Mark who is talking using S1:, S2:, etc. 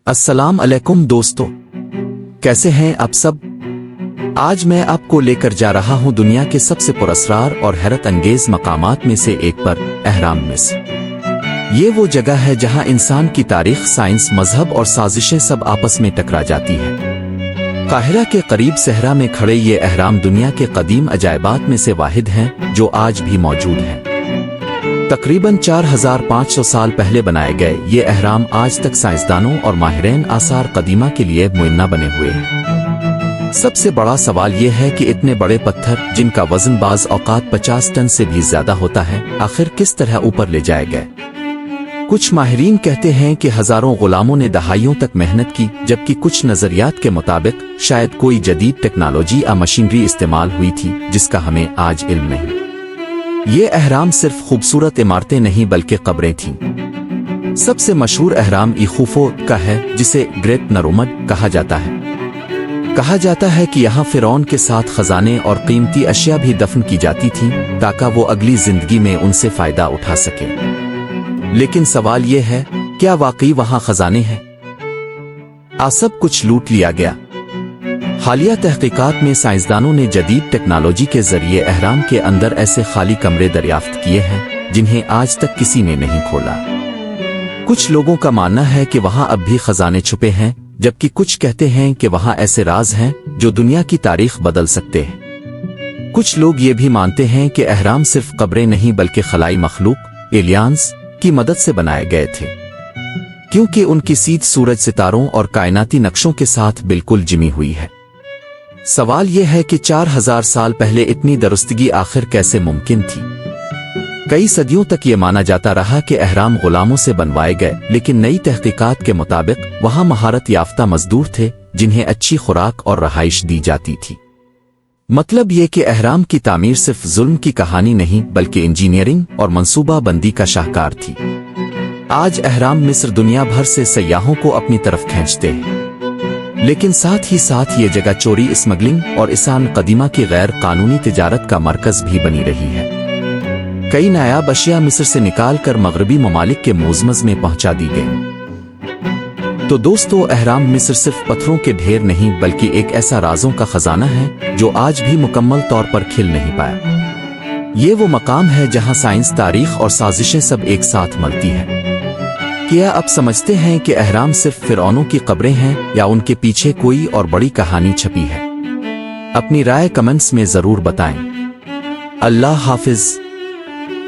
S1: السلام علیکم دوستو، کیسے ہیں آپ سب؟ آج میں آپ کو لے کر جا رہا ہوں دنیا کے سب سے پراسرار اور حیرت انگیز مقامات میں سے ایک پر، اہرام مصر۔ یہ وہ جگہ ہے جہاں انسان کی تاریخ، سائنس، مذہب اور سازشیں سب آپس میں ٹکرا جاتی ہیں۔ قاہرہ کے قریب صحرا میں کھڑے یہ اہرام دنیا کے قدیم عجائبات میں سے واحد ہیں جو آج بھی موجود ہیں۔ تقریباً 4500 سال پہلے بنائے گئے یہ اہرام آج تک سائنسدانوں اور ماہرین آثار قدیمہ کے لیے معائنہ بنے ہوئے ہیں۔ سب سے بڑا سوال یہ ہے کہ اتنے بڑے پتھر جن کا وزن بعض اوقات 50 ٹن سے بھی زیادہ ہوتا ہے، آخر کس طرح اوپر لے جائے گئے؟ کچھ ماہرین کہتے ہیں کہ ہزاروں غلاموں نے دہائیوں تک محنت کی، جبکہ کچھ نظریات کے مطابق شاید کوئی جدید ٹیکنالوجی یا مشینری استعمال ہوئی تھی جس کا ہمیں آج علم نہیں۔ یہ اہرام صرف خوبصورت عمارتیں نہیں بلکہ قبریں تھیں۔ سب سے مشہور اہرام خوفو کا ہے، جسے گریٹ نرومد کہا جاتا ہے۔ کہا جاتا ہے کہ یہاں فرعون کے ساتھ خزانے اور قیمتی اشیاء بھی دفن کی جاتی تھیں تاکہ وہ اگلی زندگی میں ان سے فائدہ اٹھا سکے۔ لیکن سوال یہ ہے، کیا واقعی وہاں خزانے ہیں؟ سب کچھ لوٹ لیا گیا؟ حالیہ تحقیقات میں سائنسدانوں نے جدید ٹیکنالوجی کے ذریعے اہرام کے اندر ایسے خالی کمرے دریافت کیے ہیں جنہیں آج تک کسی نے نہیں کھولا۔ کچھ لوگوں کا ماننا ہے کہ وہاں اب بھی خزانے چھپے ہیں، جبکہ کچھ کہتے ہیں کہ وہاں ایسے راز ہیں جو دنیا کی تاریخ بدل سکتے ہیں۔ کچھ لوگ یہ بھی مانتے ہیں کہ اہرام صرف قبریں نہیں بلکہ خلائی مخلوق ایلیانز کی مدد سے بنائے گئے تھے، کیونکہ ان کی سیدھ سورج، ستاروں اور کائناتی نقشوں کے ساتھ بالکل جمی ہوئی ہے۔ سوال یہ ہے کہ 4000 سال پہلے اتنی درستگی آخر کیسے ممکن تھی؟ کئی صدیوں تک یہ مانا جاتا رہا کہ اہرام غلاموں سے بنوائے گئے، لیکن نئی تحقیقات کے مطابق وہاں مہارت یافتہ مزدور تھے جنہیں اچھی خوراک اور رہائش دی جاتی تھی۔ مطلب یہ کہ اہرام کی تعمیر صرف ظلم کی کہانی نہیں بلکہ انجینئرنگ اور منصوبہ بندی کا شاہکار تھی۔ آج اہرام مصر دنیا بھر سے سیاحوں کو اپنی طرف کھینچتے ہیں، لیکن ساتھ ہی ساتھ یہ جگہ چوری، اسمگلنگ اور انسان قدیمہ کی غیر قانونی تجارت کا مرکز بھی بنی رہی ہے۔ کئی نایاب اشیاء مصر سے نکال کر مغربی ممالک کے موزمز میں پہنچا دی گئی۔ تو دوستو، اہرام مصر صرف پتھروں کے ڈھیر نہیں بلکہ ایک ایسا رازوں کا خزانہ ہے جو آج بھی مکمل طور پر کھل نہیں پایا۔ یہ وہ مقام ہے جہاں سائنس، تاریخ اور سازشیں سب ایک ساتھ ملتی ہیں۔ کیا آپ سمجھتے ہیں کہ اہرام صرف فرعونوں کی قبریں ہیں یا ان کے پیچھے کوئی اور بڑی کہانی چھپی ہے؟ اپنی رائے کمنٹس میں ضرور بتائیں۔ اللہ حافظ۔